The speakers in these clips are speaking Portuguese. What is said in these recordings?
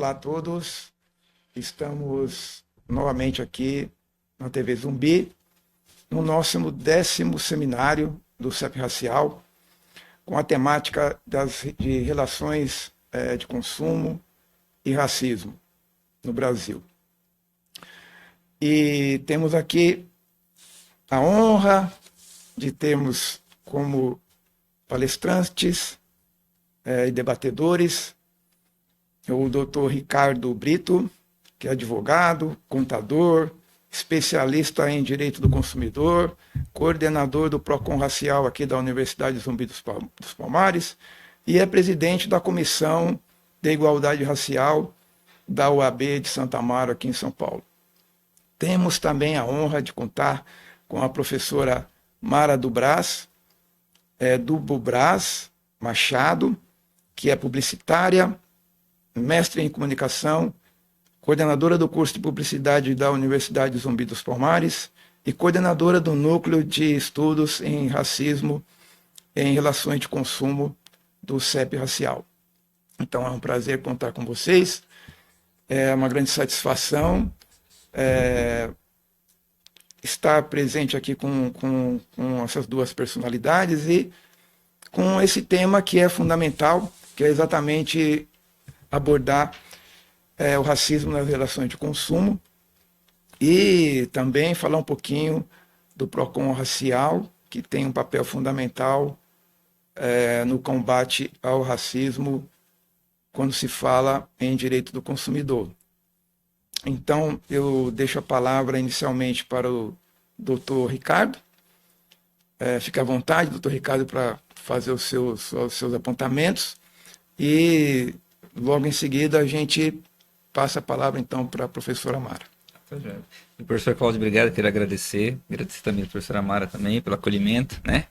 Olá a todos, estamos novamente aqui na TV Zumbi, no nosso 10º seminário do CEP Racial, com a temática de relações de consumo e racismo no Brasil. E temos aqui a honra de termos como palestrantes e debatedores o Dr. Ricardo Brito, que é advogado, contador, especialista em direito do consumidor, coordenador do PROCON Racial aqui da Universidade Zumbi dos Palmares e é presidente da Comissão de Igualdade Racial da UAB de Santa Amaro, aqui em São Paulo. Temos também a honra de contar com a professora Mara do Bubraz Machado, que é publicitária, mestre em comunicação, coordenadora do curso de publicidade da Universidade Zumbi dos Palmares e coordenadora do núcleo de estudos em racismo em relações de consumo do CEP Racial. Então é um prazer contar com vocês, é uma grande satisfação estar presente aqui com essas duas personalidades e com esse tema que é fundamental, que é exatamente abordar o racismo nas relações de consumo e também falar um pouquinho do PROCON Racial, que tem um papel fundamental no combate ao racismo quando se fala em direito do consumidor. Então, eu deixo a palavra inicialmente para o Dr. Ricardo. Fique à vontade, Dr. Ricardo, para fazer os seus apontamentos e logo em seguida a gente passa a palavra então para a professora Mara. Professor Cláudio, obrigado, quero agradecer também a professora Mara também pelo acolhimento, né?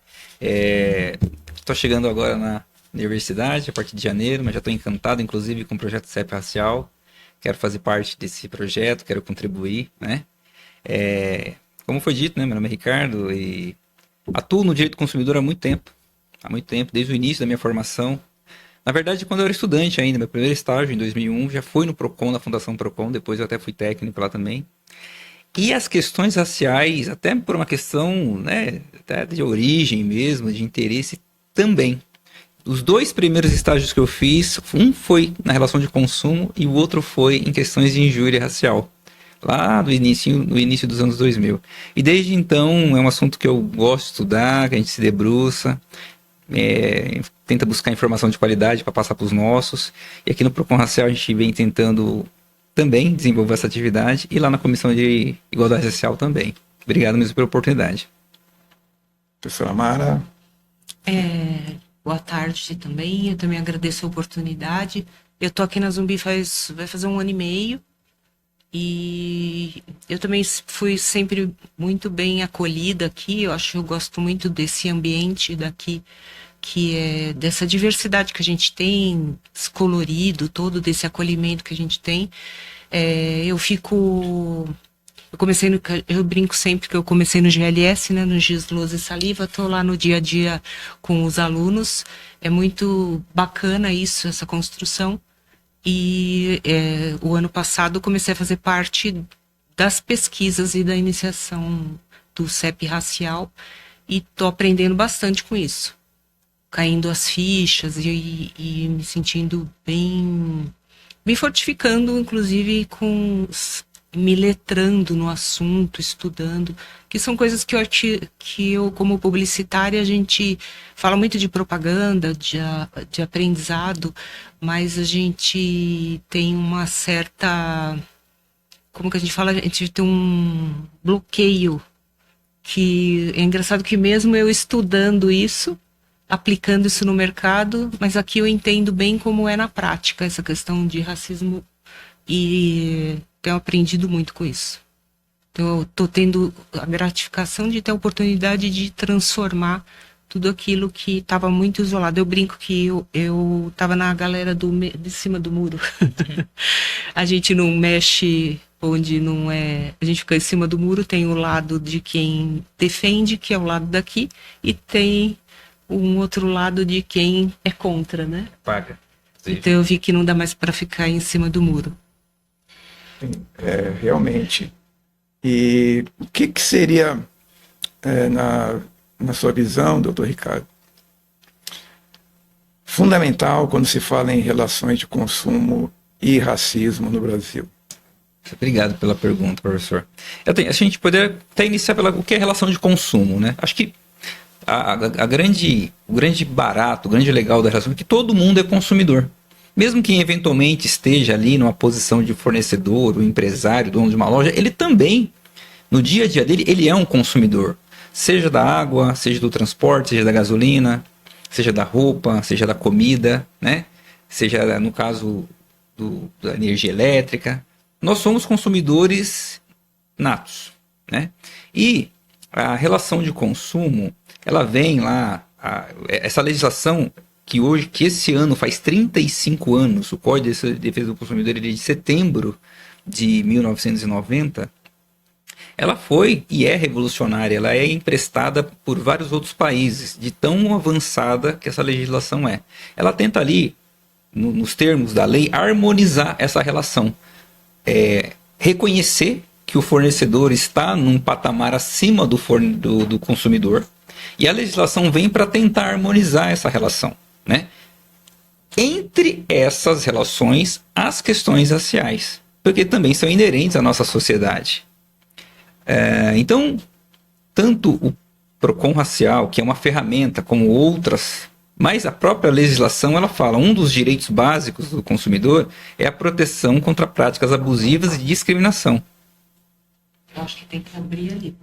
Estou chegando agora na universidade a partir de janeiro, mas já estou encantado inclusive com o projeto CEP Racial, quero fazer parte desse projeto, quero contribuir, né? Como foi dito, né, meu nome é Ricardo e atuo no direito do consumidor há muito tempo, desde o início da minha formação. Na verdade, quando eu era estudante ainda, meu primeiro estágio em 2001, já foi no PROCON, na Fundação PROCON, depois eu até fui técnico lá também. E as questões raciais, até por uma questão, né, até de origem mesmo, de interesse também. Os dois primeiros estágios que eu fiz, um foi na relação de consumo e o outro foi em questões de injúria racial, lá no início dos anos 2000. E desde então é um assunto que eu gosto de estudar, que a gente se debruça, tenta buscar informação de qualidade para passar para os nossos. E aqui no PROCON Racial a gente vem tentando também desenvolver essa atividade e lá na Comissão de Igualdade Racial também. Obrigado mesmo pela oportunidade. Professora Mara. Boa tarde também, eu também agradeço a oportunidade. Eu estou aqui na Zumbi vai fazer 1 ano e meio e eu também fui sempre muito bem acolhida aqui. Eu gosto muito desse ambiente daqui, que é dessa diversidade que a gente tem, esse colorido todo, desse acolhimento que a gente tem. Eu brinco sempre que eu comecei no GLS, né, no Giz, Lousa e Saliva, estou lá no dia a dia com os alunos, é muito bacana isso, essa construção, e o ano passado eu comecei a fazer parte das pesquisas e da iniciação do CEP Racial, e estou aprendendo bastante com isso, caindo as fichas e me sentindo bem, me fortificando, inclusive me letrando no assunto, estudando, que são coisas que eu como publicitária, a gente fala muito de propaganda, de aprendizado, mas a gente tem uma certa, como que a gente fala, a gente tem um bloqueio, que é engraçado que mesmo eu estudando isso, aplicando isso no mercado, mas aqui eu entendo bem como é na prática essa questão de racismo e tenho aprendido muito com isso. Então eu estou tendo a gratificação de ter a oportunidade de transformar tudo aquilo que estava muito isolado. Eu brinco que eu estava na galera de cima do muro. A gente não mexe onde não é... A gente fica em cima do muro, tem o lado de quem defende, que é o lado daqui, e tem um outro lado de quem é contra, né? Paga. Então eu vi que não dá mais para ficar em cima do muro. Realmente. E o que seria, na sua visão, doutor Ricardo, fundamental quando se fala em relações de consumo e racismo no Brasil? Obrigado pela pergunta, professor. A gente poderia até iniciar pela o que é relação de consumo, né? Acho que o grande barato, o grande legal da relação é que todo mundo é consumidor. Mesmo quem eventualmente esteja ali numa posição de fornecedor, o empresário, dono de uma loja, ele também, no dia a dia dele, ele é um consumidor. Seja da água, seja do transporte, seja da gasolina, seja da roupa, seja da comida, né? Seja, no caso, da energia elétrica. Nós somos consumidores natos, né? E a relação de consumo, ela vem lá, essa legislação que esse ano faz 35 anos, o Código de Defesa do Consumidor ele é de setembro de 1990, ela foi e é revolucionária, ela é emprestada por vários outros países, de tão avançada que essa legislação é. Ela tenta ali, nos termos da lei, harmonizar essa relação. Reconhecer que o fornecedor está num patamar acima do consumidor, e a legislação vem para tentar harmonizar essa relação, né? Entre essas relações, as questões raciais, porque também são inerentes à nossa sociedade. Então, tanto o PROCON racial, que é uma ferramenta, como outras, mas a própria legislação, ela fala, um dos direitos básicos do consumidor é a proteção contra práticas abusivas e discriminação. Eu acho que tem que abrir ali.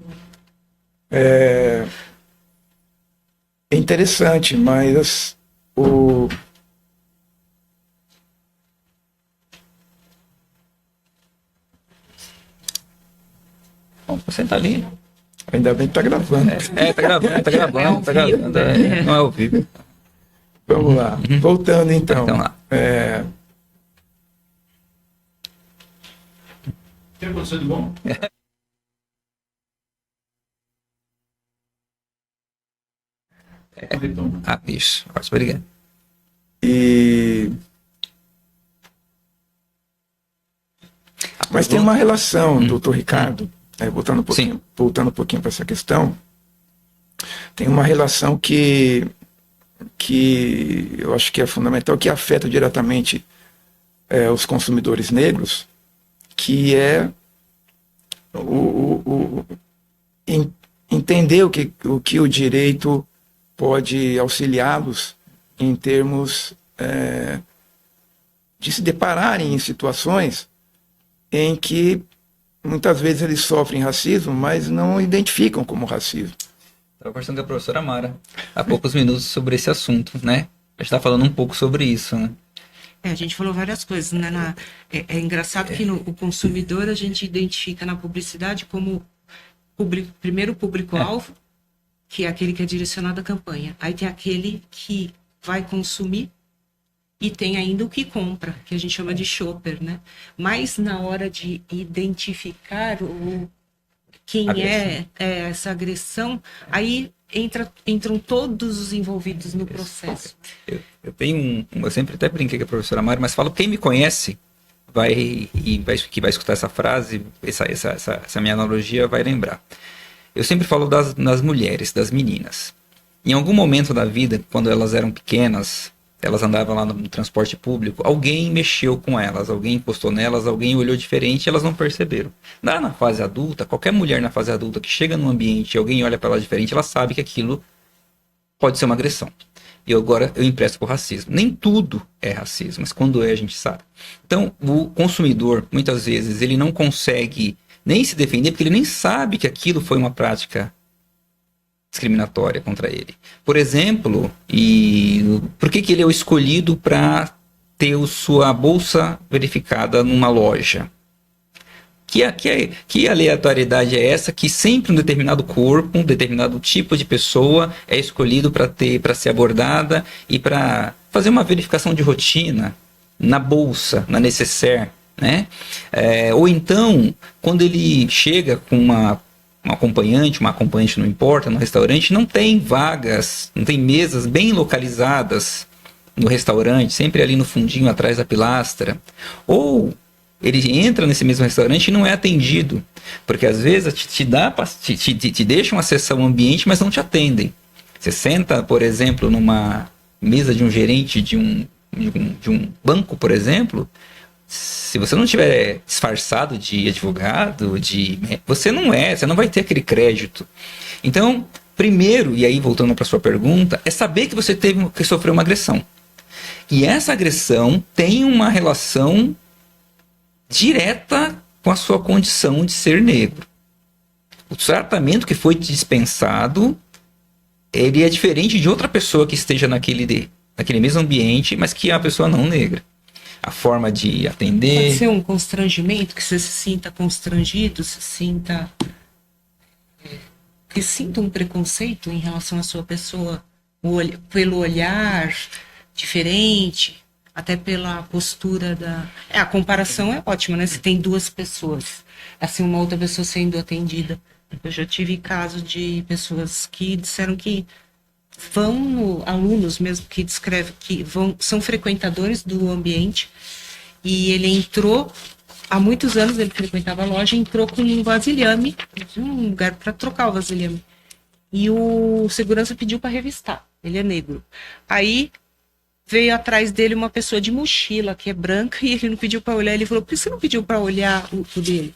É interessante, mas Bom, você tá ali. Ainda bem que tá gravando. Tá gravando. Não é ao vivo. Vamos lá. Voltando então. Então lá. O que aconteceu de bom? Isso. Ótimo, obrigado. Mas tem uma relação, doutor Ricardo, voltando um pouquinho para essa questão, tem uma relação que eu acho que é fundamental, que afeta diretamente os consumidores negros, que é entender o que o direito pode auxiliá-los em termos de se depararem em situações em que muitas vezes eles sofrem racismo, mas não identificam como racismo. Estava conversando com a professora Mara há poucos minutos sobre esse assunto, né? A gente está falando um pouco sobre isso, né? A gente falou várias coisas, né? É engraçado que o consumidor a gente identifica na publicidade como primeiro público-alvo, que é aquele que é direcionado à campanha. Aí tem aquele que vai consumir e tem ainda o que compra, que a gente chama de shopper, né? Mas na hora de identificar quem é essa agressão, aí entram todos os envolvidos no processo. Eu tenho eu sempre até brinquei com a professora Mari, mas falo, quem me conhece vai escutar essa frase, essa minha analogia vai lembrar. Eu sempre falo das mulheres, das meninas. Em algum momento da vida, quando elas eram pequenas, elas andavam lá no transporte público, alguém mexeu com elas, alguém encostou nelas, alguém olhou diferente e elas não perceberam. Lá na fase adulta, qualquer mulher na fase adulta que chega num ambiente e alguém olha para ela diferente, ela sabe que aquilo pode ser uma agressão. E agora eu empresto por racismo. Nem tudo é racismo, mas quando a gente sabe. Então, o consumidor, muitas vezes, ele não consegue nem se defender, porque ele nem sabe que aquilo foi uma prática discriminatória contra ele. Por exemplo, por que ele é o escolhido para ter sua bolsa verificada numa loja? Que aleatoriedade é essa que sempre um determinado corpo, um determinado tipo de pessoa é escolhido para ser abordada e para fazer uma verificação de rotina na bolsa, na necessaire, né? Ou então, quando ele chega com uma acompanhante não importa, no restaurante, não tem vagas, não tem mesas bem localizadas no restaurante, sempre ali no fundinho atrás da pilastra, ou ele entra nesse mesmo restaurante e não é atendido, porque às vezes te deixam acessar o ambiente, mas não te atendem. Você senta, por exemplo, numa mesa de um gerente de um banco, por exemplo, se você não tiver disfarçado de advogado, você não vai ter aquele crédito. Então, primeiro, e aí voltando para sua pergunta, é saber que você que sofreu uma agressão. E essa agressão tem uma relação direta com a sua condição de ser negro. O tratamento que foi dispensado, ele é diferente de outra pessoa que esteja naquele mesmo ambiente, mas que é uma pessoa não negra. A forma de atender... Pode ser um constrangimento, que você se sinta constrangido, que sinta um preconceito em relação à sua pessoa, pelo olhar diferente, até pela postura a comparação é ótima, né? Se tem duas pessoas, assim, uma outra pessoa sendo atendida. Eu já tive caso de pessoas que disseram que alunos mesmo que descrevem que são frequentadores do ambiente, e ele entrou, há muitos anos ele frequentava a loja, entrou com um vasilhame, um lugar para trocar o vasilhame, e o segurança pediu para revistar, ele é negro. Aí veio atrás dele uma pessoa de mochila, que é branca, e ele não pediu para olhar, ele falou, por que você não pediu para olhar o dele?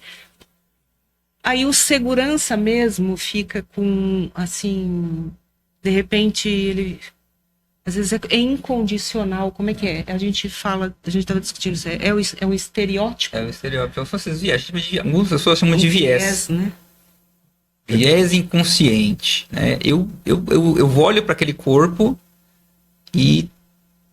Aí o segurança mesmo fica com, assim, de repente ele, às vezes é incondicional, como é que é? A gente estava discutindo isso, é um estereótipo? É o estereótipo, são esses viés, algumas pessoas chamam de viés. Né? Viés inconsciente, né? Eu olho para aquele corpo e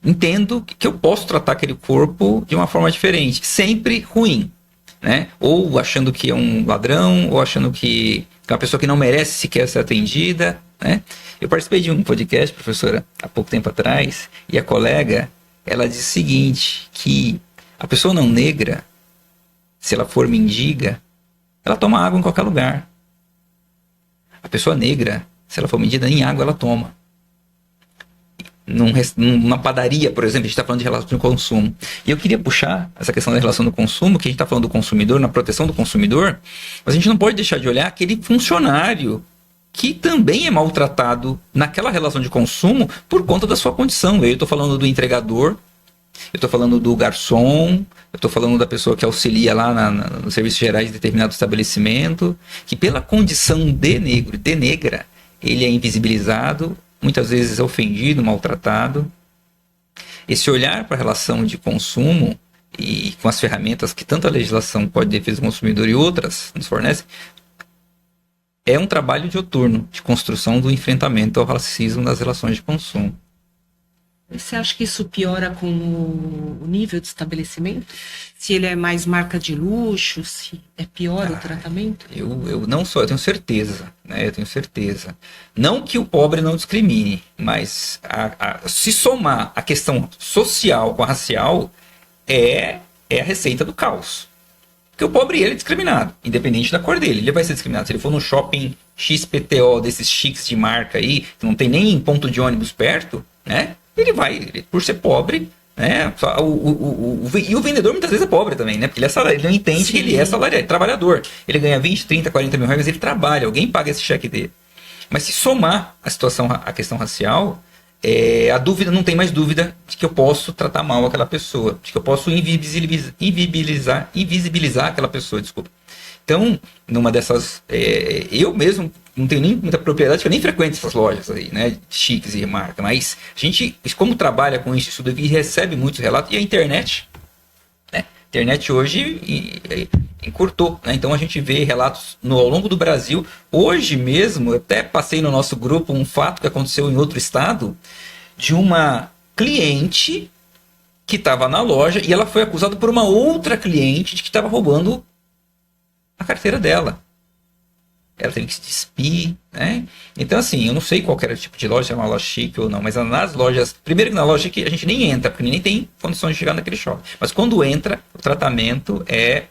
entendo que eu posso tratar aquele corpo de uma forma diferente, sempre ruim, né? Ou achando que é um ladrão, ou achando que é uma pessoa que não merece sequer ser atendida, né? Eu participei de um podcast, professora, há pouco tempo atrás, e a colega, ela disse o seguinte, que a pessoa não negra, se ela for mendiga, ela toma água em qualquer lugar. A pessoa negra, se ela for mendiga, nem água ela toma. Numa padaria, por exemplo, a gente está falando de relação de consumo. E eu queria puxar essa questão da relação do consumo, que a gente está falando do consumidor, na proteção do consumidor, mas a gente não pode deixar de olhar aquele funcionário que também é maltratado naquela relação de consumo por conta da sua condição. Eu estou falando do entregador, eu estou falando do garçom, eu estou falando da pessoa que auxilia lá nos serviços gerais de determinado estabelecimento, que pela condição de negro, de negra, ele é invisibilizado, muitas vezes ofendido, maltratado. Esse olhar para a relação de consumo e com as ferramentas que tanto a legislação Código de Defesa do Consumidor e outras nos fornecem, é um trabalho dioturno de construção do enfrentamento ao racismo nas relações de consumo. Você acha que isso piora com o nível de estabelecimento? Se ele é mais marca de luxo, se é pior o tratamento? Eu tenho certeza, né? Eu tenho certeza. Não que o pobre não discrimine, mas se somar a questão social com a racial, é a receita do caos. Porque o pobre, ele é discriminado, independente da cor dele. Ele vai ser discriminado. Se ele for no shopping XPTO, desses chiques de marca aí, que não tem nem ponto de ônibus perto, né? Por ser pobre, né? E o vendedor muitas vezes é pobre também, né? Porque ele não entende Sim. que ele é salariado, trabalhador. Ele ganha 20, 30, 40 mil reais, mas ele trabalha, alguém paga esse cheque dele. Mas se somar a questão racial, a dúvida, não tem mais dúvida de que eu posso tratar mal aquela pessoa, de que eu posso invisibilizar aquela pessoa, desculpa. Então, numa dessas, eu mesmo não tenho nem muita propriedade, eu nem frequento essas lojas aí, né, chiques e marca, mas a gente, como trabalha com isso, estuda e recebe muitos relatos, e a internet, né, a internet hoje encurtou, né, então a gente vê relatos ao longo do Brasil. Hoje mesmo, eu até passei no nosso grupo um fato que aconteceu em outro estado, de uma cliente que estava na loja e ela foi acusada por uma outra cliente de que estava roubando a carteira dela. Ela teve que se despir, né? Então, assim, eu não sei qual era o tipo de loja, se é uma loja chique ou não, mas nas lojas, primeiro que na loja chique a gente nem entra, porque nem tem condições de chegar naquele shopping. Mas quando entra, o tratamento é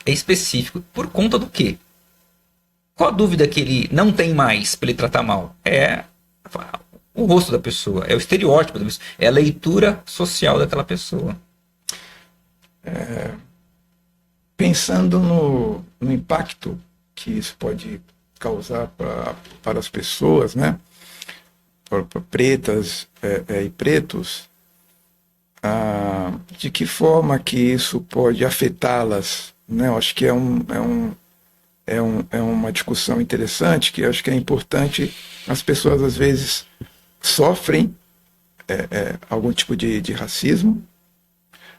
específico. Por conta do quê? Qual a dúvida que ele não tem mais para ele tratar mal? o rosto da pessoa, é o estereótipo da pessoa, é a leitura social daquela pessoa. Pensando no impacto que isso pode causar para as pessoas, né? Para pretas e pretos, de que forma que isso pode afetá-las, né? Eu acho que é uma discussão interessante, que eu acho que é importante. As pessoas às vezes sofrem algum tipo de racismo,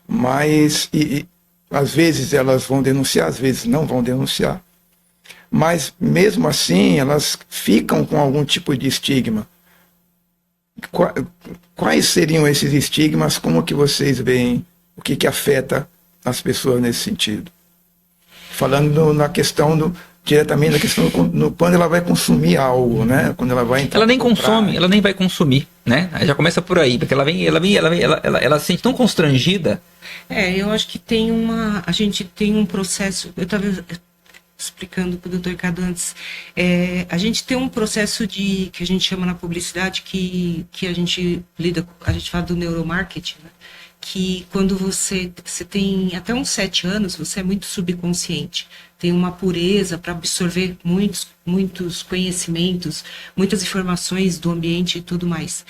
mas às vezes elas vão denunciar, às vezes não vão denunciar, mas mesmo assim elas ficam com algum tipo de estigma. Quais seriam esses estigmas? Como que vocês veem? O que afeta as pessoas nesse sentido? Falando na questão diretamente na questão quando ela vai consumir algo, né? Quando ela vai entrar, ela nem consome, ela nem vai consumir, né? Aí já começa por aí, porque ela se sente tão constrangida. Eu acho que a gente tem um processo, eu estava explicando para o Dr. Ricardo antes, a gente tem um processo que a gente chama na publicidade, que a gente fala do neuromarketing, né? Que quando você tem até uns 7 anos, você é muito subconsciente, tem uma pureza para absorver muitos conhecimentos, muitas informações do ambiente e tudo mais.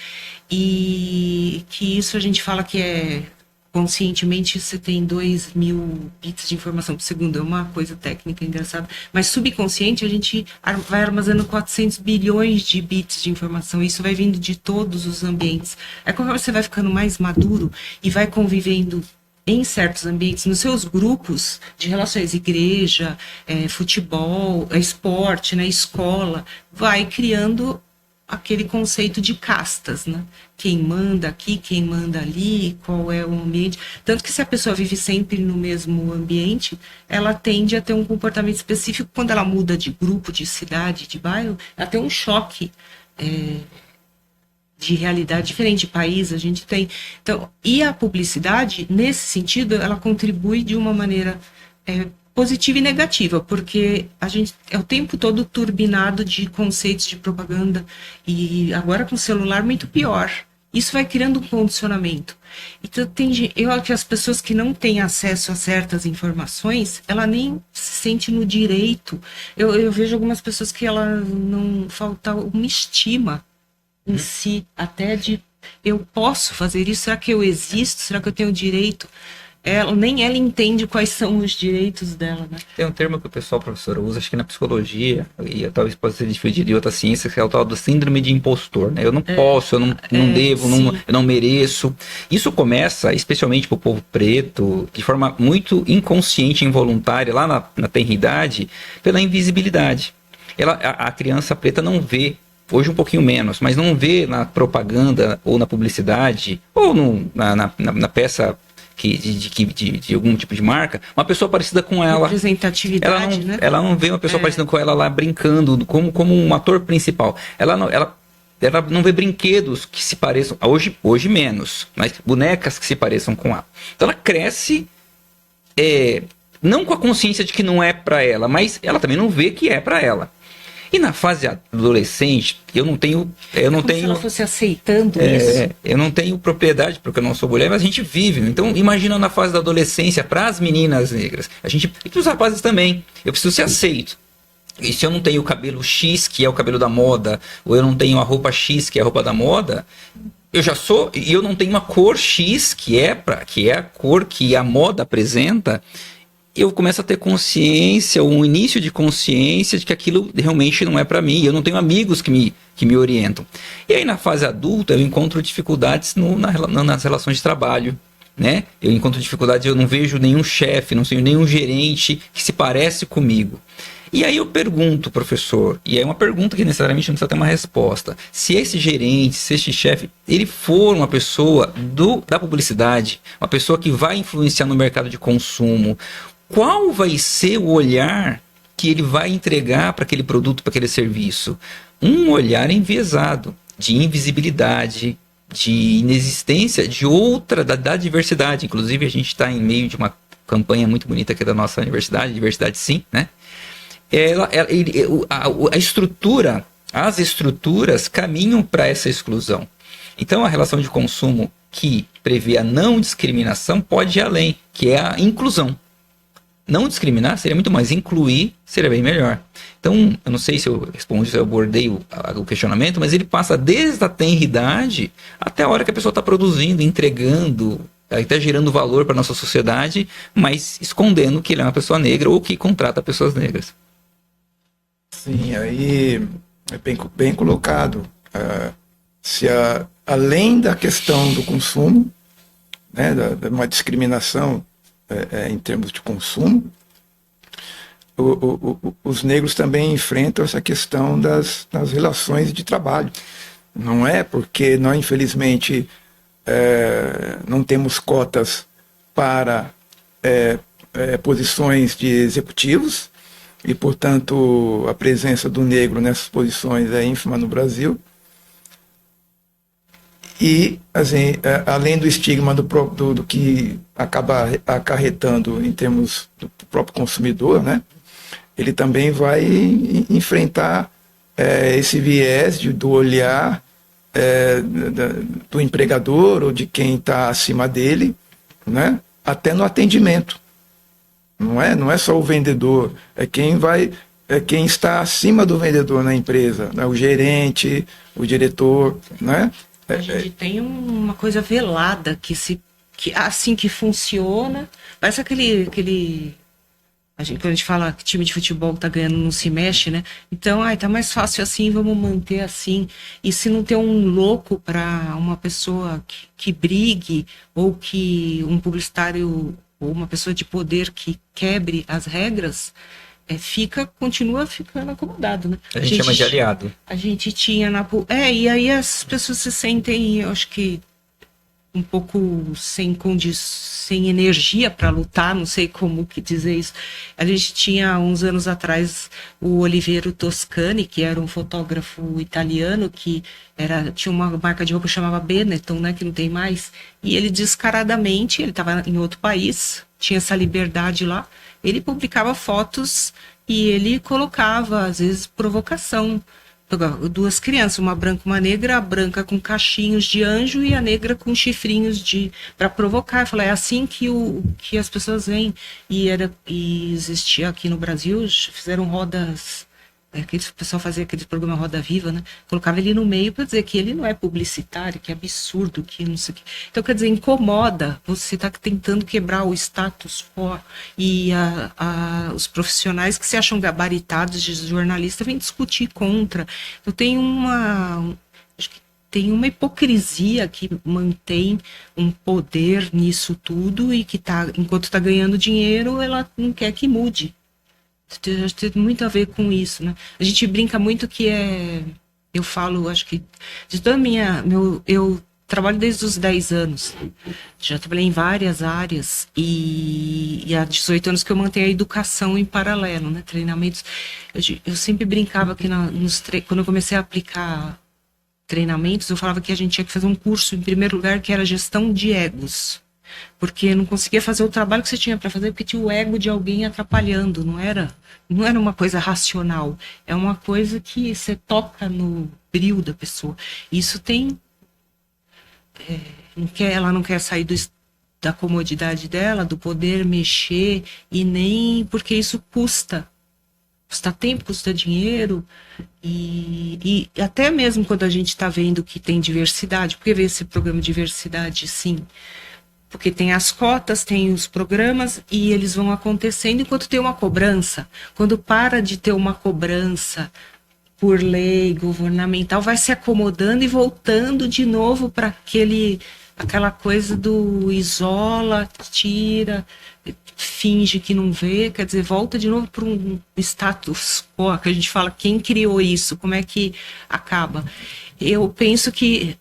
E que isso a gente fala que conscientemente você tem 2.000 bits de informação por segundo, é uma coisa técnica engraçada, mas subconsciente a gente vai armazenando 400 bilhões de bits de informação, e isso vai vindo de todos os ambientes. Aí quando você vai ficando mais maduro e vai convivendo em certos ambientes, nos seus grupos de relações, igreja, futebol, esporte, né, escola, vai criando aquele conceito de castas, né? Quem manda aqui, quem manda ali, qual é o ambiente. Tanto que se a pessoa vive sempre no mesmo ambiente, ela tende a ter um comportamento específico. Quando ela muda de grupo, de cidade, de bairro, ela tem um choque de realidade diferente, de país a gente tem. Então, e a publicidade, nesse sentido, ela contribui de uma maneira positiva e negativa, porque a gente é o tempo todo turbinado de conceitos de propaganda, e agora com o celular muito pior. Isso vai criando um condicionamento. Então eu acho que as pessoas que não têm acesso a certas informações, ela nem se sente no direito. Eu vejo algumas pessoas que ela não falta uma estima em si, até de eu posso fazer isso, será que eu existo, será que eu tenho direito? Nem ela entende quais são os direitos dela, né? Tem um termo que o pessoal, professor, usa, acho que na psicologia, e talvez possa ser difundido em outras ciências, que é o tal do síndrome de impostor, né? Eu não posso, eu não devo, eu não mereço. Isso começa, especialmente para o povo preto, de forma muito inconsciente e involuntária, lá na tenridade, pela invisibilidade. A criança preta não vê, hoje um pouquinho menos, mas não vê na propaganda ou na publicidade, ou na peça de algum tipo de marca, uma pessoa parecida com ela. Representatividade, né? Ela não vê uma pessoa parecida com ela lá brincando, como um ator principal. Ela não vê brinquedos que se pareçam, hoje menos, mas bonecas que se pareçam com ela. Então ela cresce não com a consciência de que não é para ela, mas ela também não vê que é para ela. E na fase adolescente, eu não tenho... Se ela fosse aceitando isso. Eu não tenho propriedade, porque eu não sou mulher, mas a gente vive. Então, imagina na fase da adolescência, para as meninas negras, e para os rapazes também, eu preciso ser aceito. E se eu não tenho o cabelo X, que é o cabelo da moda, ou eu não tenho a roupa X, que é a roupa da moda, eu já sou... E eu não tenho uma cor X, que é a cor que a moda apresenta... eu começo a ter consciência, um início de consciência de que aquilo realmente não é para mim. Eu não tenho amigos que me orientam. E aí na fase adulta eu encontro dificuldades nas relações de trabalho, né? Eu encontro dificuldades, eu não vejo nenhum chefe, não vejo nenhum gerente que se parece comigo. E aí eu pergunto, professor, e é uma pergunta que necessariamente não precisa ter uma resposta. Se esse gerente, se esse chefe, ele for uma pessoa da publicidade, uma pessoa que vai influenciar no mercado de consumo, qual vai ser o olhar que ele vai entregar para aquele produto, para aquele serviço? Um olhar enviesado, de invisibilidade, de inexistência de da diversidade. Inclusive, a gente está em meio de uma campanha muito bonita aqui da nossa universidade, Diversidade Sim, né? A estrutura as estruturas caminham para essa exclusão. Então, a relação de consumo que prevê a não discriminação pode ir além, que é a inclusão. Não discriminar seria muito mais, incluir seria bem melhor. Então, eu não sei se eu respondi, se eu abordei o questionamento, mas ele passa desde a tenridade até a hora que a pessoa está produzindo, entregando, até gerando valor para a nossa sociedade, mas escondendo que ele é uma pessoa negra ou que contrata pessoas negras. Sim, aí é bem colocado. Além da questão do consumo, né, uma discriminação em termos de consumo, os negros também enfrentam essa questão das relações de trabalho. Não é porque nós, infelizmente, não temos cotas para posições de executivos e, portanto, a presença do negro nessas posições é ínfima no Brasil. E, assim, além do estigma do que acaba acarretando em termos do próprio consumidor, né, ele também vai enfrentar esse viés do olhar do empregador ou de quem está acima dele, né, até no atendimento. Não é só o vendedor, é quem está acima do vendedor na empresa, né, o gerente, o diretor, né? A gente tem uma coisa velada que assim que funciona, parece quando a gente fala que time de futebol tá ganhando não se mexe, né? Então, tá mais fácil assim, vamos manter assim. E se não tem um louco para uma pessoa que brigue, ou que um publicitário ou uma pessoa de poder que quebre as regras, continua ficando acomodado, né? A gente chama de aliado. A gente tinha e aí as pessoas se sentem, eu acho que um pouco sem energia para lutar, não sei como que dizer isso. A gente tinha, uns anos atrás, o Oliviero Toscani, que era um fotógrafo italiano, que tinha uma marca de roupa que chamava Benetton, né, que não tem mais, e ele descaradamente, ele estava em outro país, tinha essa liberdade lá, ele publicava fotos e ele colocava, às vezes, provocação. Duas crianças, uma branca e uma negra, a branca com cachinhos de anjo e a negra com chifrinhos para provocar. Eu falei, é assim que as pessoas veem. E existia aqui no Brasil, fizeram rodas, o pessoal fazia aquele programa Roda Viva, né? Colocava ele no meio para dizer que ele não é publicitário, que é absurdo, que não sei o quê. Então, quer dizer, incomoda, você está tentando quebrar o status quo, e os profissionais que se acham gabaritados de jornalista vêm discutir contra. Então, acho que tem uma hipocrisia que mantém um poder nisso tudo e que enquanto está ganhando dinheiro, ela não quer que mude. Tem muito a ver com isso, né? A gente brinca muito que eu falo, acho que de toda eu trabalho desde os 10 anos, já trabalhei em várias áreas e há 18 anos que eu mantenho a educação em paralelo, né? Treinamentos. Eu sempre brincava que quando eu comecei a aplicar treinamentos, eu falava que a gente tinha que fazer um curso, em primeiro lugar, que era gestão de egos. Porque não conseguia fazer o trabalho que você tinha para fazer, porque tinha o ego de alguém atrapalhando, não era uma coisa racional, é uma coisa que você toca no brio da pessoa. Isso tem... ela não quer sair da comodidade dela, do poder mexer, e nem porque isso custa tempo, custa dinheiro, e até mesmo quando a gente está vendo que tem diversidade, porque vê esse programa de diversidade, sim, porque tem as cotas, tem os programas, e eles vão acontecendo enquanto tem uma cobrança. Quando para de ter uma cobrança por lei governamental, vai se acomodando e voltando de novo para aquela coisa do isola, tira, finge que não vê, quer dizer, volta de novo para um status quo, que a gente fala, quem criou isso, como é que acaba? Eu penso que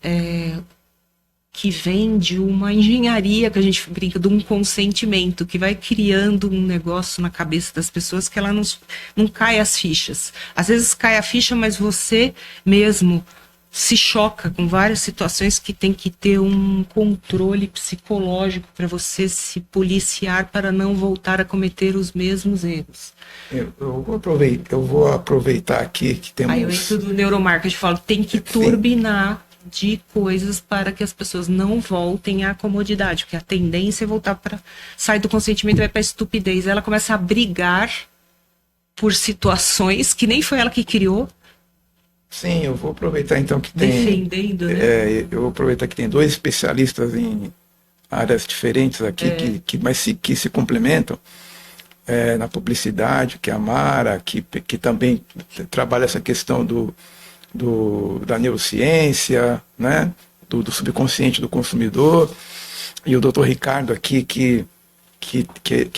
vem de uma engenharia, que a gente brinca, de um consentimento, que vai criando um negócio na cabeça das pessoas que ela não cai as fichas. Às vezes cai a ficha, mas você mesmo se choca com várias situações que tem que ter um controle psicológico para você se policiar para não voltar a cometer os mesmos erros. Eu vou aproveitar aqui que temos... Aí eu entro do neuromarketing e falo, tem que turbinar de coisas para que as pessoas não voltem à comodidade, porque a tendência é voltar para... Sai do consentimento e vai para a estupidez. Ela começa a brigar por situações que nem foi ela que criou. Sim, eu vou aproveitar então que tem... Defendendo, né? Eu vou aproveitar que tem 2 especialistas em áreas diferentes aqui, que se complementam. Na publicidade, que é a Mara, que também trabalha essa questão da neurociência, né? do subconsciente do consumidor, e o Dr. Ricardo aqui, que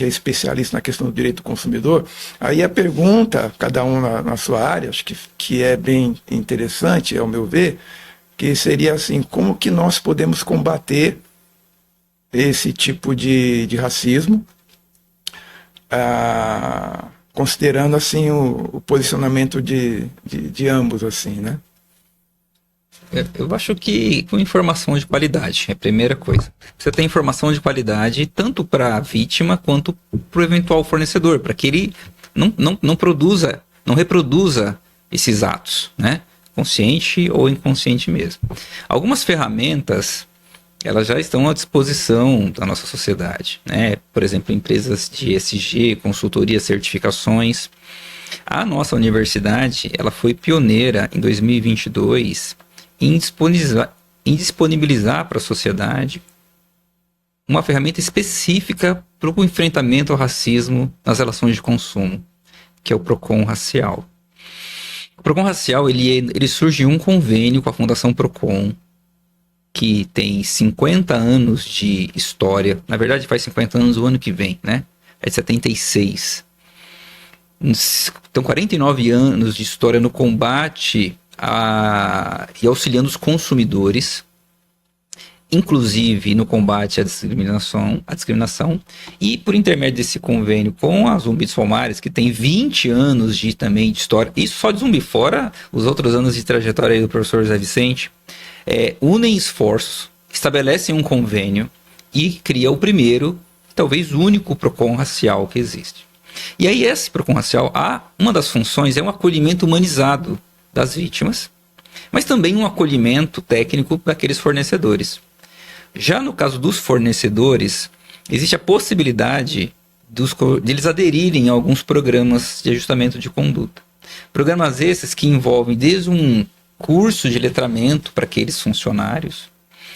é especialista na questão do direito do consumidor. Aí a pergunta, cada um na sua área, acho que é bem interessante, ao meu ver, que seria assim, como que nós podemos combater esse tipo de racismo, considerando assim o posicionamento de ambos, assim, né? Eu acho que com informação de qualidade é a primeira coisa. Você tem informação de qualidade tanto para a vítima quanto para o eventual fornecedor, para que ele não reproduza esses atos, né? Consciente ou inconsciente mesmo. Algumas ferramentas, elas já estão à disposição da nossa sociedade, né? Por exemplo, empresas de ESG, consultoria, certificações. A nossa universidade, ela foi pioneira em 2022 em disponibilizar para a sociedade uma ferramenta específica para o enfrentamento ao racismo nas relações de consumo, que é o Procon Racial. O Procon Racial, ele surge em um convênio com a Fundação Procon, que tem 50 anos de história. Na verdade, faz 50 anos o ano que vem, né? É de 76. Então, 49 anos de história no combate e auxiliando os consumidores, inclusive no combate à discriminação, e por intermédio desse convênio com a Zumbi dos Palmares, que tem 20 anos também de história, isso só de Zumbi, fora os outros anos de trajetória aí do professor José Vicente, unem esforços, estabelecem um convênio e cria o primeiro, talvez único Procon Racial que existe. E aí esse Procon Racial, uma das funções é um acolhimento humanizado das vítimas, mas também um acolhimento técnico daqueles fornecedores. Já no caso dos fornecedores, existe a possibilidade de eles aderirem a alguns programas de ajustamento de conduta. Programas esses que envolvem desde um curso de letramento para aqueles funcionários,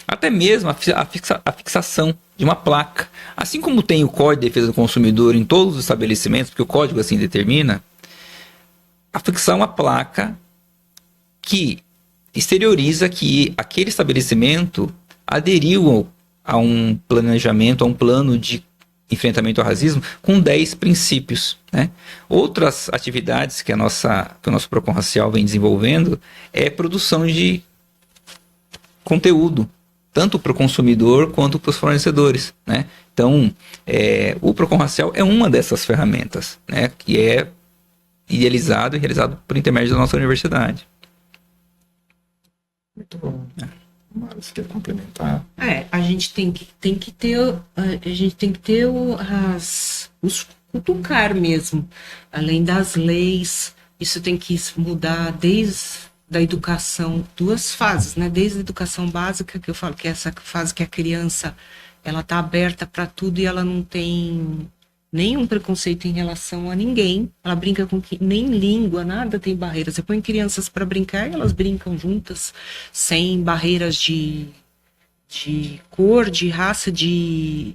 até mesmo a fixação de uma placa. Assim como tem o Código de Defesa do Consumidor em todos os estabelecimentos, porque o código assim determina, a fixar uma placa que exterioriza que aquele estabelecimento aderiu a um planejamento, a um plano de enfrentamento ao racismo com 10 princípios, né? Outras atividades que o nosso Procon Racial vem desenvolvendo é produção de conteúdo, tanto para o consumidor quanto para os fornecedores, né? Então, o Procon Racial é uma dessas ferramentas, né? Que é idealizado e realizado por intermédio da nossa universidade. Muito bom. Você quer complementar? A gente tem que ter os cutucar mesmo, além das leis. Isso tem que mudar desde da educação, 2 fases, né? Desde a educação básica, que eu falo que é essa fase que a criança ela tá aberta para tudo e ela não tem nenhum preconceito em relação a ninguém. Ela brinca com nem língua, nada tem barreira. Você põe crianças para brincar e elas brincam juntas, sem barreiras de cor, de raça, de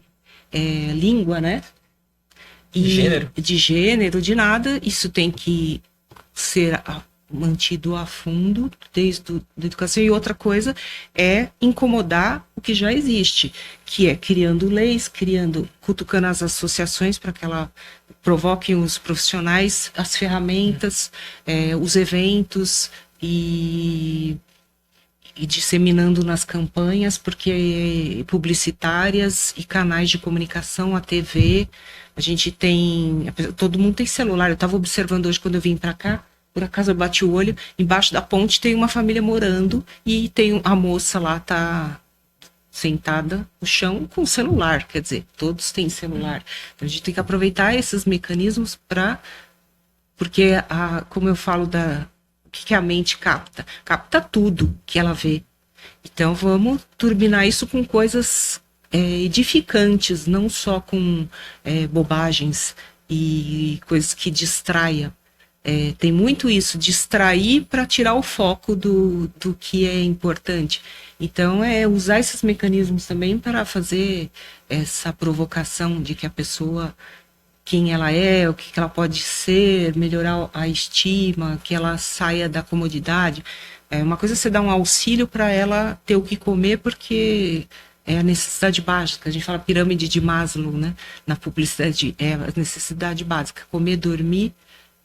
língua, né? De gênero, de nada. Isso tem que ser mantido a fundo desde a educação. E outra coisa é incomodar o que já existe, que é criando leis, cutucando as associações para que ela provoquem os profissionais, as ferramentas, os eventos e disseminando nas campanhas, porque publicitárias e canais de comunicação, a TV, a gente tem, todo mundo tem celular. Eu estava observando hoje quando eu vim para cá, por acaso eu bati o olho, embaixo da ponte tem uma família morando e tem a moça lá, tá sentada no chão com celular, quer dizer, todos têm celular. Então a gente tem que aproveitar esses mecanismos porque, como eu falo, o que a mente capta? Capta tudo que ela vê. Então vamos turbinar isso com coisas edificantes, não só com bobagens e coisas que distraia. Tem muito isso, distrair para tirar o foco do que é importante. Então, usar esses mecanismos também para fazer essa provocação de que a pessoa, quem ela é, o que ela pode ser, melhorar a estima, que ela saia da comodidade. Uma coisa é você dar um auxílio para ela ter o que comer, porque é a necessidade básica. A gente fala pirâmide de Maslow, né? Na publicidade, é a necessidade básica. Comer, dormir,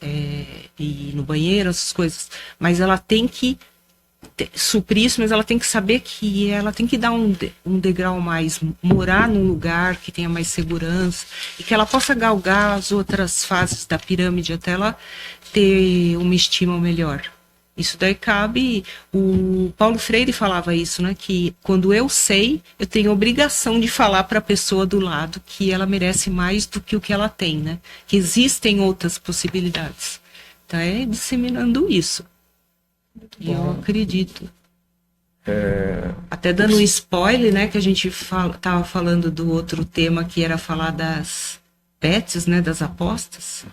ir no banheiro, essas coisas. Mas ela tem que suprir isso, mas ela tem que saber que ela tem que dar um degrau mais, morar num lugar que tenha mais segurança e que ela possa galgar as outras fases da pirâmide até ela ter uma estima melhor. Isso daí cabe, o Paulo Freire falava isso, né, que quando eu sei, eu tenho obrigação de falar para a pessoa do lado que ela merece mais do que o que ela tem, né, que existem outras possibilidades. Então disseminando isso. E eu acredito. Até dando um spoiler, né, que a gente estava falando do outro tema que era falar das bets, né, das apostas,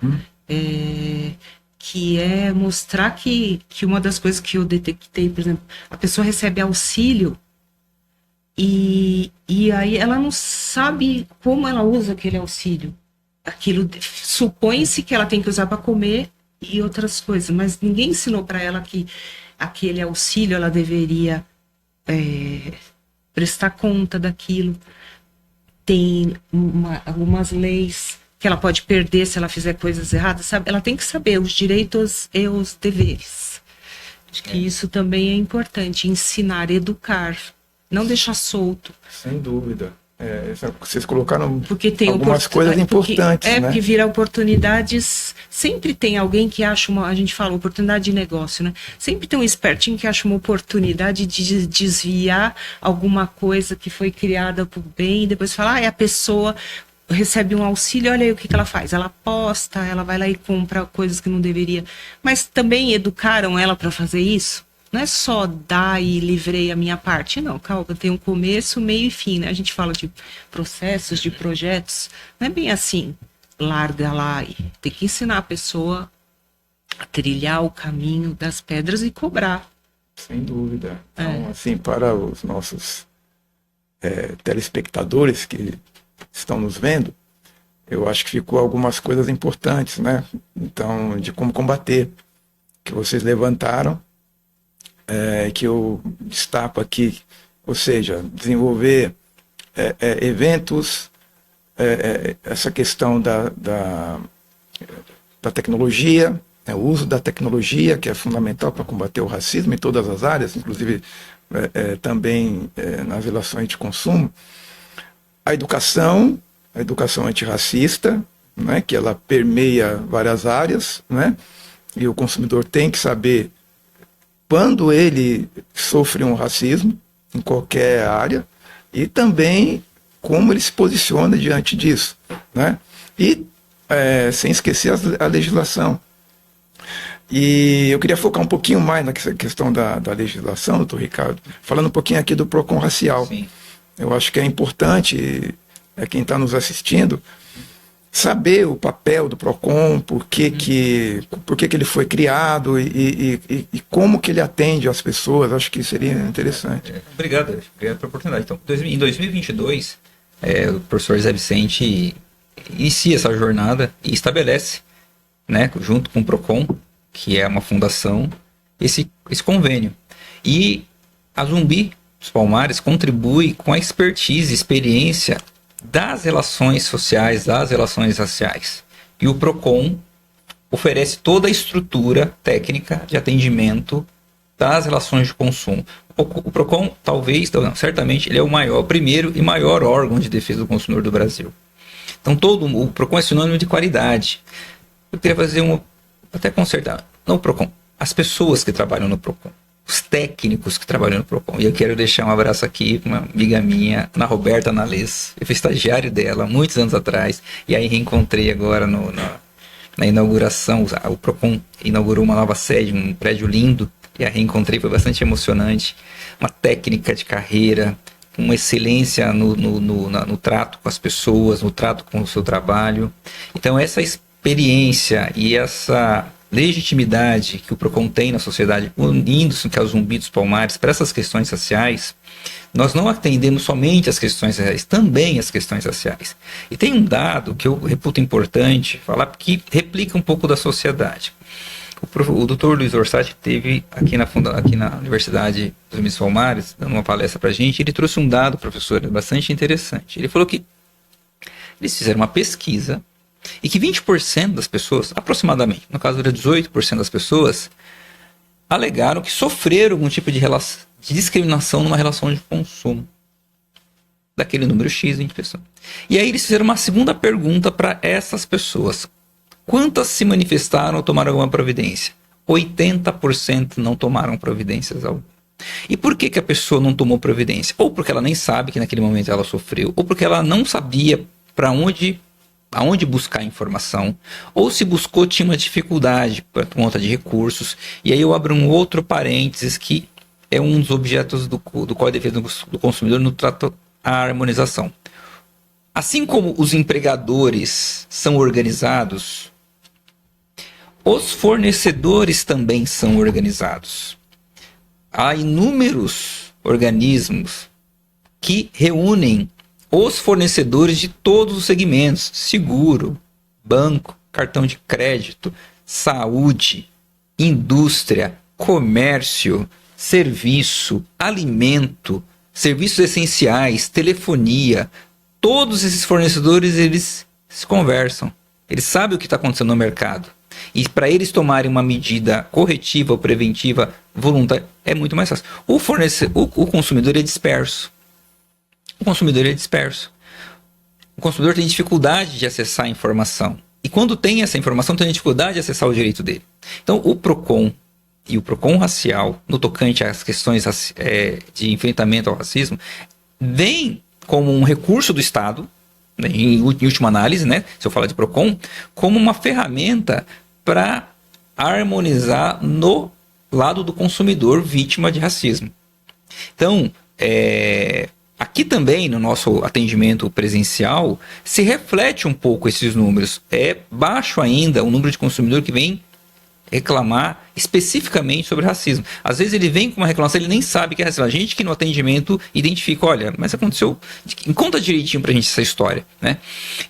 que é mostrar que uma das coisas que eu detectei, por exemplo, a pessoa recebe auxílio e aí ela não sabe como ela usa aquele auxílio. Aquilo supõe-se que ela tem que usar para comer e outras coisas, mas ninguém ensinou para ela que aquele auxílio ela deveria prestar conta daquilo. Tem algumas leis que ela pode perder se ela fizer coisas erradas, sabe? Ela tem que saber os direitos e os deveres. Acho que isso também é importante, ensinar, educar, não deixar solto. Sem dúvida. Vocês colocaram porque tem algumas coisas importantes, né? Porque vira oportunidades, sempre tem alguém que acha a gente fala oportunidade de negócio, né? Sempre tem um espertinho que acha uma oportunidade de desviar alguma coisa que foi criada por bem, e depois fala, a pessoa recebe um auxílio, olha aí o que ela faz, ela aposta, ela vai lá e compra coisas que não deveria, mas também educaram ela para fazer isso. Não é só dar e livrei a minha parte, não, calma, tem um começo, meio e fim, né? A gente fala de processos, de projetos, não é bem assim, larga lá e tem que ensinar a pessoa a trilhar o caminho das pedras e cobrar. Sem dúvida. Então, assim, para os nossos telespectadores que estão nos vendo, eu acho que ficou algumas coisas importantes, né? Então, de como combater, que vocês levantaram, que eu destaco aqui, ou seja, desenvolver eventos, essa questão da tecnologia, o uso da tecnologia, que é fundamental para combater o racismo em todas as áreas, inclusive também nas relações de consumo, a educação antirracista, né, que ela permeia várias áreas, né, e o consumidor tem que saber quando ele sofre um racismo, em qualquer área, e também como ele se posiciona diante disso, né? E sem esquecer a legislação. E eu queria focar um pouquinho mais nessa questão da legislação, doutor Ricardo, falando um pouquinho aqui do PROCON racial. Sim. Eu acho que é importante, quem está nos assistindo, saber o papel do PROCON, por que ele foi criado e como que ele atende as pessoas. Acho que seria interessante. Obrigado pela oportunidade. Então, em 2022, o professor Zé Vicente inicia essa jornada e estabelece, né, junto com o PROCON, que é uma fundação, esse convênio. E a Zumbi dos Palmares contribui com a expertise, experiência das relações sociais, das relações raciais. E o PROCON oferece toda a estrutura técnica de atendimento das relações de consumo. O PROCON, certamente, ele é o primeiro e maior órgão de defesa do consumidor do Brasil. Então, o PROCON é sinônimo de qualidade. Eu queria fazer até consertar. no PROCON, as pessoas que trabalham no PROCON, os técnicos que trabalham no PROCON. E eu quero deixar um abraço aqui para uma amiga minha, Ana Roberta Nales. Eu fui estagiário dela muitos anos atrás, e aí reencontrei agora na inauguração. O PROCON inaugurou uma nova sede, um prédio lindo, e a reencontrei, foi bastante emocionante. Uma técnica de carreira, com excelência no trato com as pessoas, no trato com o seu trabalho. Então essa experiência e essa legitimidade que o PROCON tem na sociedade, unindo-se com o Zumbi dos Palmares para essas questões sociais, nós não atendemos somente as questões sociais, também as questões sociais. E tem um dado que eu reputo importante falar, que replica um pouco da sociedade. O Dr. Luiz Orsatti teve aqui na Universidade dos Zumbi dos Palmares, dando uma palestra para a gente, ele trouxe um dado, professor, bastante interessante. Ele falou que eles fizeram uma pesquisa e que 20% das pessoas, aproximadamente, no caso era 18% das pessoas, alegaram que sofreram algum tipo de discriminação numa relação de consumo. Daquele número X, 20 pessoas. E aí eles fizeram uma segunda pergunta para essas pessoas. Quantas se manifestaram ou tomaram alguma providência? 80% não tomaram providências alguma. E por que a pessoa não tomou providência? Ou porque ela nem sabe que naquele momento ela sofreu, ou porque ela não sabia aonde buscar informação, ou se buscou tinha uma dificuldade por conta de recursos. E aí eu abro um outro parênteses que é um dos objetos do Código de Defesa do Consumidor no trato à harmonização. Assim como os empregadores são organizados, os fornecedores também são organizados. Há inúmeros organismos que reúnem os fornecedores de todos os segmentos: seguro, banco, cartão de crédito, saúde, indústria, comércio, serviço, alimento, serviços essenciais, telefonia. Todos esses fornecedores, eles se conversam. Eles sabem o que está acontecendo no mercado. E para eles tomarem uma medida corretiva ou preventiva voluntária, é muito mais fácil. O consumidor é disperso. O consumidor tem dificuldade de acessar a informação. E quando tem essa informação, tem dificuldade de acessar o direito dele. Então, o PROCON e o PROCON racial, no tocante às questões de enfrentamento ao racismo, vem como um recurso do Estado, né, em última análise, né, se eu falar de PROCON, como uma ferramenta para harmonizar no lado do consumidor vítima de racismo. Então, aqui também, no nosso atendimento presencial, se reflete um pouco esses números. É baixo ainda o número de consumidor que vem reclamar especificamente sobre racismo. Às vezes ele vem com uma reclamação, ele nem sabe que é racismo. A gente que no atendimento identifica, olha, mas aconteceu, conta direitinho pra gente essa história, né?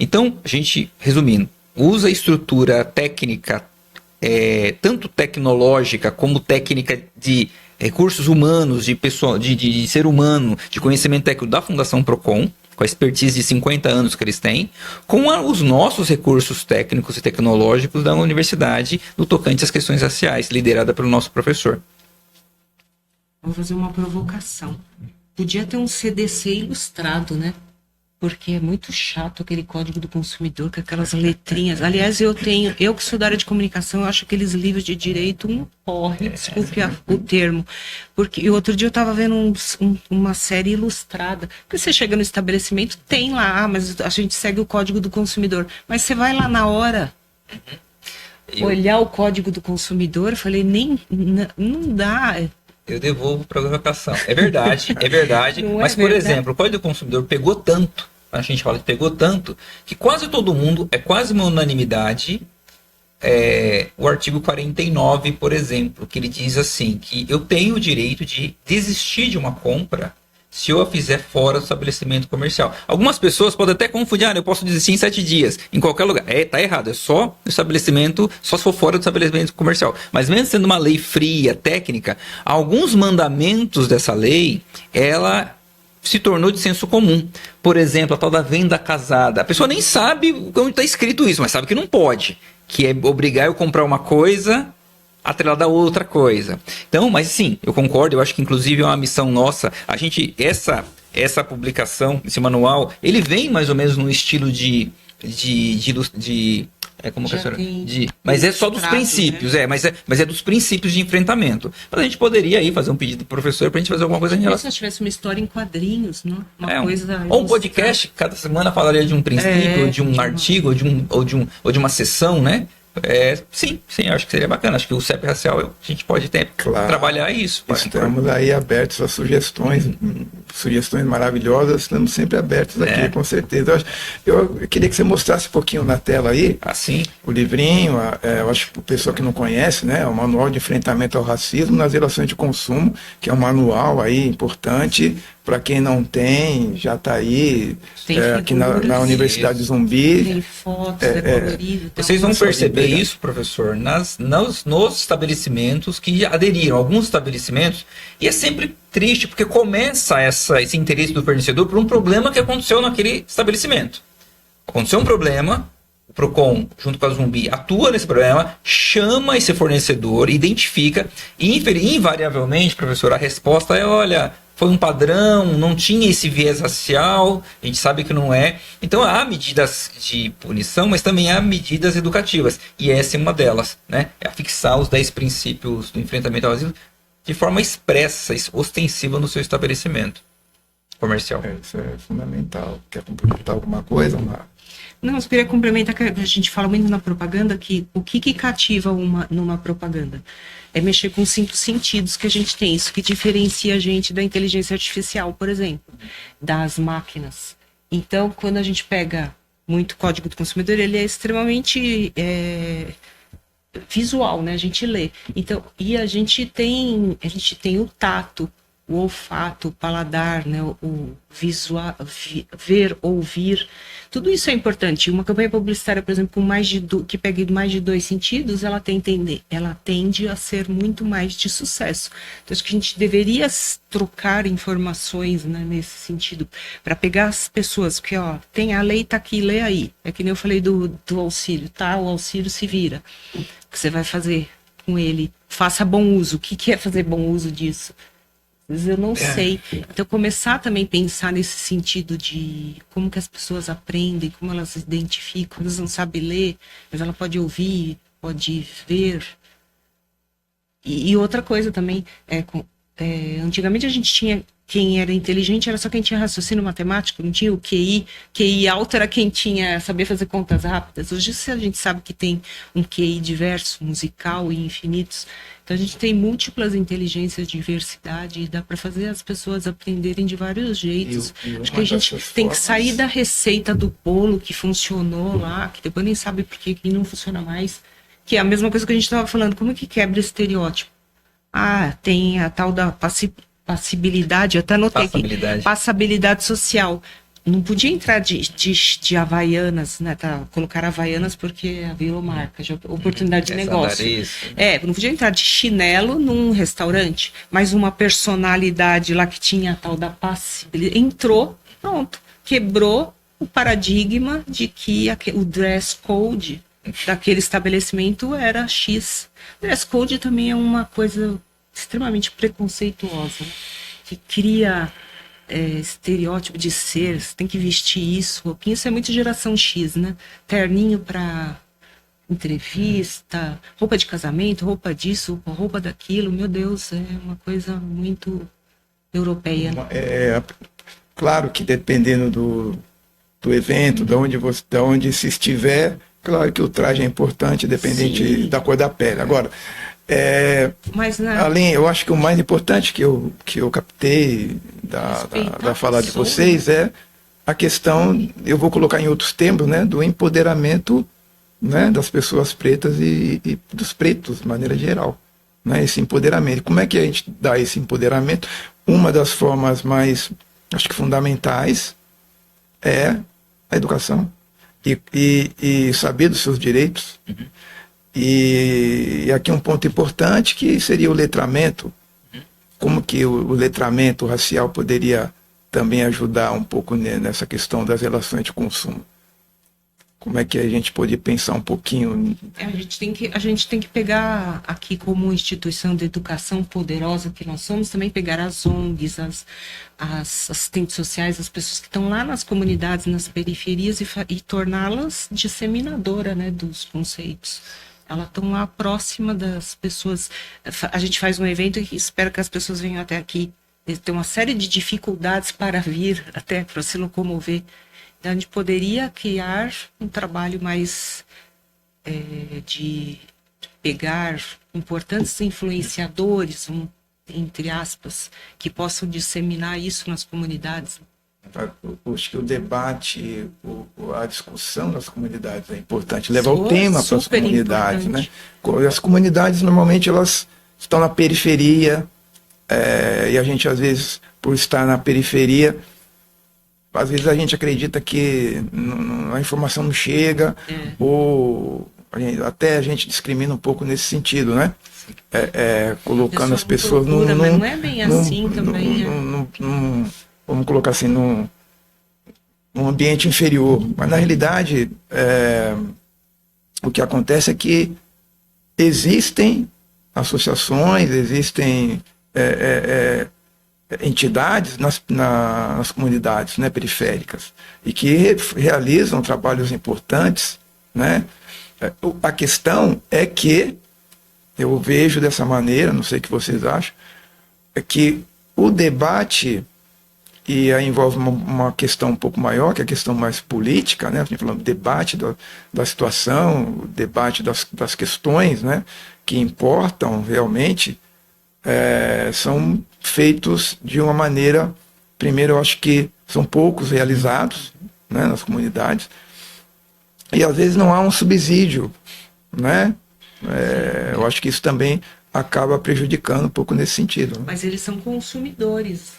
Então, a gente, resumindo, usa a estrutura técnica, tanto tecnológica como técnica de recursos humanos, de ser humano, de conhecimento técnico da Fundação PROCON, com a expertise de 50 anos que eles têm, com os nossos recursos técnicos e tecnológicos da universidade no tocante às questões raciais, liderada pelo nosso professor. Vou fazer uma provocação. Podia ter um CDC ilustrado, né? Porque é muito chato aquele Código do Consumidor com aquelas letrinhas. Aliás, eu que sou da área de comunicação, eu acho aqueles livros de direito um porre, desculpe o termo. Porque outro dia eu estava vendo uma série ilustrada. Porque você chega no estabelecimento, tem lá, mas a gente segue o Código do Consumidor. Mas você vai lá na hora olhar o Código do Consumidor, eu falei, não dá. Eu devolvo para a provocação. É verdade. Mas, por exemplo, o Código do Consumidor pegou tanto, a gente fala que pegou tanto, que quase todo mundo, é quase uma unanimidade, o artigo 49, por exemplo, que ele diz assim, que eu tenho o direito de desistir de uma compra se eu a fizer fora do estabelecimento comercial. Algumas pessoas podem até confundir, eu posso desistir em 7 dias, em qualquer lugar. Tá errado, é só no estabelecimento, só se for fora do estabelecimento comercial. Mas mesmo sendo uma lei fria, técnica, alguns mandamentos dessa lei, ela se tornou de senso comum. Por exemplo, a tal da venda casada. A pessoa nem sabe onde está escrito isso, mas sabe que não pode. Que é obrigar eu a comprar uma coisa atrelada a outra coisa. Então, mas sim, eu concordo, eu acho que inclusive é uma missão nossa. A gente, essa publicação, esse manual, ele vem mais ou menos no estilo de É como que a Já senhora... tem Mas é só dos trato, princípios, né? mas é dos princípios de enfrentamento. Mas a gente poderia aí fazer um pedido pro professor pra gente fazer alguma coisa em Se relação... nós tivesse uma história em quadrinhos, não? Uma É, coisa ou um ilustrada. podcast, cada semana falaria de um princípio, ou de um artigo, ou de uma sessão, né? Sim, acho que seria bacana. Acho que o CEP racial a gente pode até Claro. trabalhar isso. Estamos aí abertos a sugestões maravilhosas, estamos sempre abertos aqui, com certeza. Eu queria que você mostrasse um pouquinho na tela aí, Assim, o livrinho, eu acho que o pessoal que não conhece, né, o Manual de Enfrentamento ao Racismo nas Relações de Consumo, que é um manual aí importante, para quem não tem, já está aí, Tem aqui na figuras, Universidade Zumbi. Tem fotos, é colorido. tem vocês vão algumas- perceber legal. isso, professor, nos estabelecimentos que aderiram, alguns estabelecimentos, e é sempre triste, porque começa esse interesse do fornecedor por um problema que aconteceu naquele estabelecimento. Aconteceu um problema, o PROCON, junto com a Zumbi, atua nesse problema, chama esse fornecedor, identifica, e invariavelmente, professor, a resposta é, olha, foi um padrão, não tinha esse viés racial, a gente sabe que não é. Então há medidas de punição, mas também há medidas educativas, e essa é uma delas, né? É fixar os 10 princípios do enfrentamento ao racismo de forma expressa, ostensiva no seu estabelecimento comercial. Isso é fundamental. Quer complementar alguma coisa, Mar? Não, eu queria complementar que a gente fala muito na propaganda que o que cativa numa propaganda é mexer com os 5 sentidos que a gente tem. Isso que diferencia a gente da inteligência artificial, por exemplo, das máquinas. Então, quando a gente pega muito Código do Consumidor, ele é extremamente visual, né? A gente lê. Então, e a gente tem o tato, o olfato, o paladar, né? O visual, ver, ouvir. Tudo isso é importante. Uma campanha publicitária, por exemplo, que pegue mais de 2 sentidos, ela tende a ser muito mais de sucesso. Então, acho que a gente deveria trocar informações, né, nesse sentido, para pegar as pessoas, porque tem a lei, tá aqui, lê aí. É que nem eu falei do auxílio, tá? O auxílio se vira. O que você vai fazer com ele? Faça bom uso. O que é fazer bom uso disso? Às vezes eu não sei. Então, começar também a pensar nesse sentido de como que as pessoas aprendem, como elas se identificam. Elas não sabem ler, mas ela pode ouvir, pode ver. E outra coisa também, antigamente a gente tinha, quem era inteligente era só quem tinha raciocínio matemático, não tinha o QI. QI alto era quem tinha saber fazer contas rápidas. Hoje a gente sabe que tem um QI diverso, musical e infinitos. Então a gente tem múltiplas inteligências, diversidade, e dá para fazer as pessoas aprenderem de vários jeitos. Acho que a gente tem que sair da receita do bolo que funcionou lá, que depois nem sabe por que não funciona mais. Que é a mesma coisa que a gente estava falando, como é que quebra estereótipo? Tem a tal da passibilidade, eu até anotei aqui, passabilidade social. Não podia entrar de Havaianas, né? Colocar Havaianas porque virou marca, já oportunidade de negócio. Não podia entrar de chinelo num restaurante, mas uma personalidade lá que tinha a tal da passibilidade, entrou, pronto, quebrou o paradigma de que o dress code daquele estabelecimento era X. Dress code também é uma coisa extremamente preconceituosa, né? Que cria estereótipo de ser, você tem que vestir isso, roupinha, isso é muito geração X, né? Terninho para entrevista, roupa de casamento, roupa disso, roupa daquilo, meu Deus, é uma coisa muito europeia. Claro que dependendo do evento, de onde se estiver, claro que o traje é importante, dependente da cor da pele. Agora, além, eu acho que o mais importante que eu captei da fala de vocês é a questão, eu vou colocar em outros termos, né, do empoderamento, né, das pessoas pretas e dos pretos, de maneira geral. Né, esse empoderamento. Como é que a gente dá esse empoderamento? Uma das formas mais, acho que fundamentais, é a educação e saber dos seus direitos. Uhum. E aqui um ponto importante que seria o letramento. Como que o letramento racial poderia também ajudar um pouco nessa questão das relações de consumo? Como é que a gente pode pensar um pouquinho? A gente tem que pegar aqui como instituição de educação poderosa que nós somos, também pegar as ONGs, as assistentes sociais, as pessoas que estão lá nas comunidades, nas periferias e torná-las disseminadora, né, dos conceitos. Elas estão lá próxima das pessoas. A gente faz um evento e espera que as pessoas venham até aqui. Tem uma série de dificuldades para vir até, para se locomover. Então, a gente poderia criar um trabalho mais de pegar importantes influenciadores, entre aspas, que possam disseminar isso nas comunidades. Acho que o debate, a discussão nas comunidades é importante, levar o tema para as comunidades, né? As comunidades, normalmente, elas estão na periferia, e a gente, às vezes, por estar na periferia, às vezes a gente acredita que a informação não chega, ou até a gente discrimina um pouco nesse sentido, né? Colocando as pessoas mas não é bem assim também. Vamos colocar assim, num ambiente inferior. Mas, na realidade, o que acontece é que existem associações, existem entidades nas comunidades, né, periféricas, e que realizam trabalhos importantes, né? A questão é que, eu vejo dessa maneira, não sei o que vocês acham, é que o debate, e aí envolve uma questão um pouco maior, que é a questão mais política, né? A gente falando debate da situação, o debate das questões, né, que importam realmente, são feitos de uma maneira, primeiro, eu acho que são poucos realizados, né, nas comunidades, e às vezes não há um subsídio, né? Eu acho que isso também acaba prejudicando um pouco nesse sentido, né? Mas eles são consumidores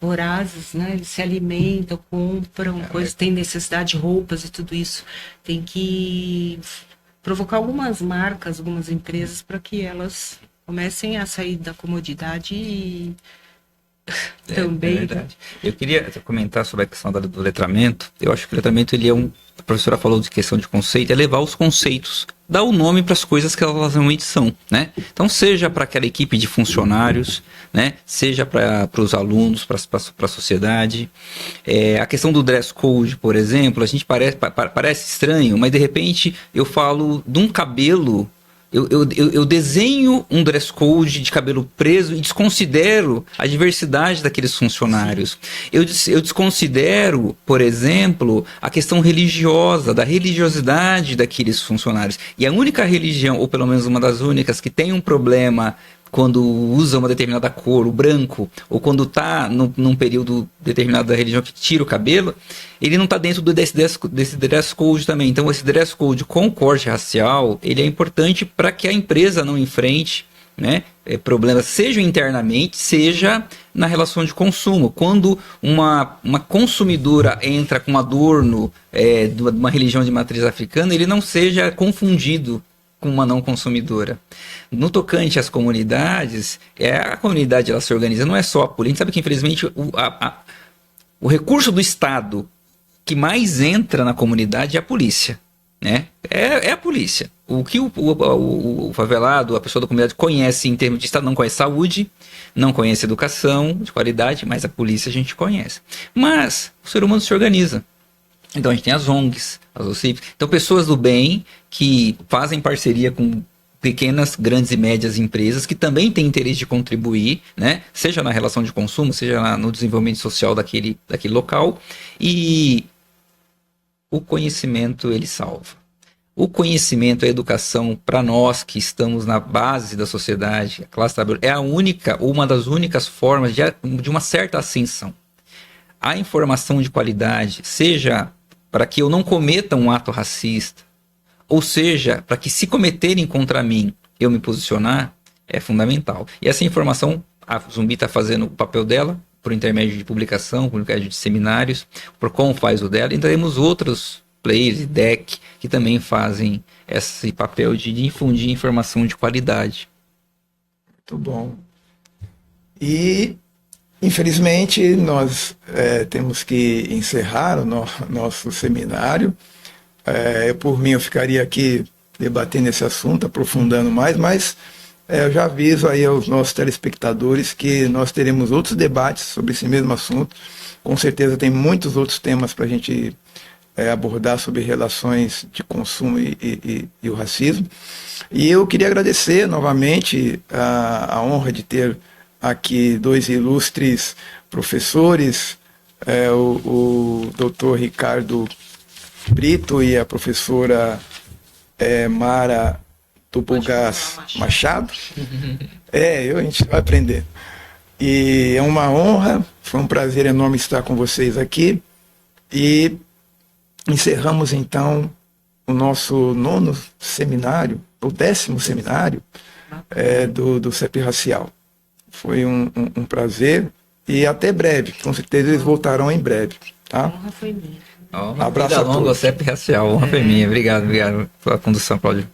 vorazes, né? Eles se alimentam, compram coisas, têm necessidade de roupas e tudo isso. Tem que provocar algumas marcas, algumas empresas, para que elas comecem a sair da comodidade e também. É verdade. Eu queria comentar sobre a questão do letramento. Eu acho que o letramento, ele é a professora falou de questão de conceito, é levar os conceitos, dar o nome para as coisas que elas realmente são, né? Então, seja para aquela equipe de funcionários, né? Seja para os alunos, para a sociedade. A questão do dress code, por exemplo, a gente parece estranho, mas de repente eu falo de um cabelo. Eu desenho um dress code de cabelo preso e desconsidero a diversidade daqueles funcionários. Eu desconsidero, por exemplo, a questão religiosa, da religiosidade daqueles funcionários. E a única religião, ou pelo menos uma das únicas, que tem um problema quando usa uma determinada cor, o branco, ou quando está num período determinado da religião que tira o cabelo, ele não está dentro desse dress code também. Então, esse dress code com corte racial, ele é importante para que a empresa não enfrente, né, problemas, seja internamente, seja na relação de consumo. Quando uma consumidora entra com um adorno de uma religião de matriz africana, ele não seja confundido com uma não consumidora. No tocante às comunidades, a comunidade, ela se organiza, não é só a polícia. A gente sabe que, infelizmente, o recurso do Estado que mais entra na comunidade é a polícia, né? É a polícia. O que o favelado, a pessoa da comunidade conhece em termos de Estado, não conhece saúde, não conhece educação de qualidade, mas a polícia a gente conhece. Mas o ser humano se organiza. Então a gente tem as ONGs, as OCIPs. Então pessoas do bem que fazem parceria com pequenas, grandes e médias empresas que também têm interesse de contribuir, né? Seja na relação de consumo, seja no desenvolvimento social daquele local. E o conhecimento, ele salva. O conhecimento, a educação, para nós que estamos na base da sociedade, a classe trabalhadora, é uma das únicas formas de uma certa ascensão. A informação de qualidade, seja para que eu não cometa um ato racista, ou seja, para que se cometerem contra mim, eu me posicionar, é fundamental. E essa informação, a Zumbi está fazendo o papel dela, por intermédio de publicação, por intermédio de seminários, o Procon faz o dela, e teremos outros players, DEC, que também fazem esse papel de difundir informação de qualidade. Muito bom. E infelizmente, nós temos que encerrar o nosso seminário. Por mim, eu ficaria aqui debatendo esse assunto, aprofundando mais, mas eu já aviso aí aos nossos telespectadores que nós teremos outros debates sobre esse mesmo assunto. Com certeza tem muitos outros temas para a gente abordar sobre relações de consumo e o racismo. E eu queria agradecer novamente a honra de ter aqui dois ilustres professores, o doutor Ricardo Brito e a professora Mara Tupugás Machado. A gente vai aprender. E é uma honra, foi um prazer enorme estar com vocês aqui. E encerramos então o nosso 9º seminário, o 10º seminário do CEP Racial. Foi um prazer e até breve, com certeza eles voltarão em breve. Tá? A honra foi minha. Abraço a todos. Honra foi minha. Obrigado pela condução, Cláudio.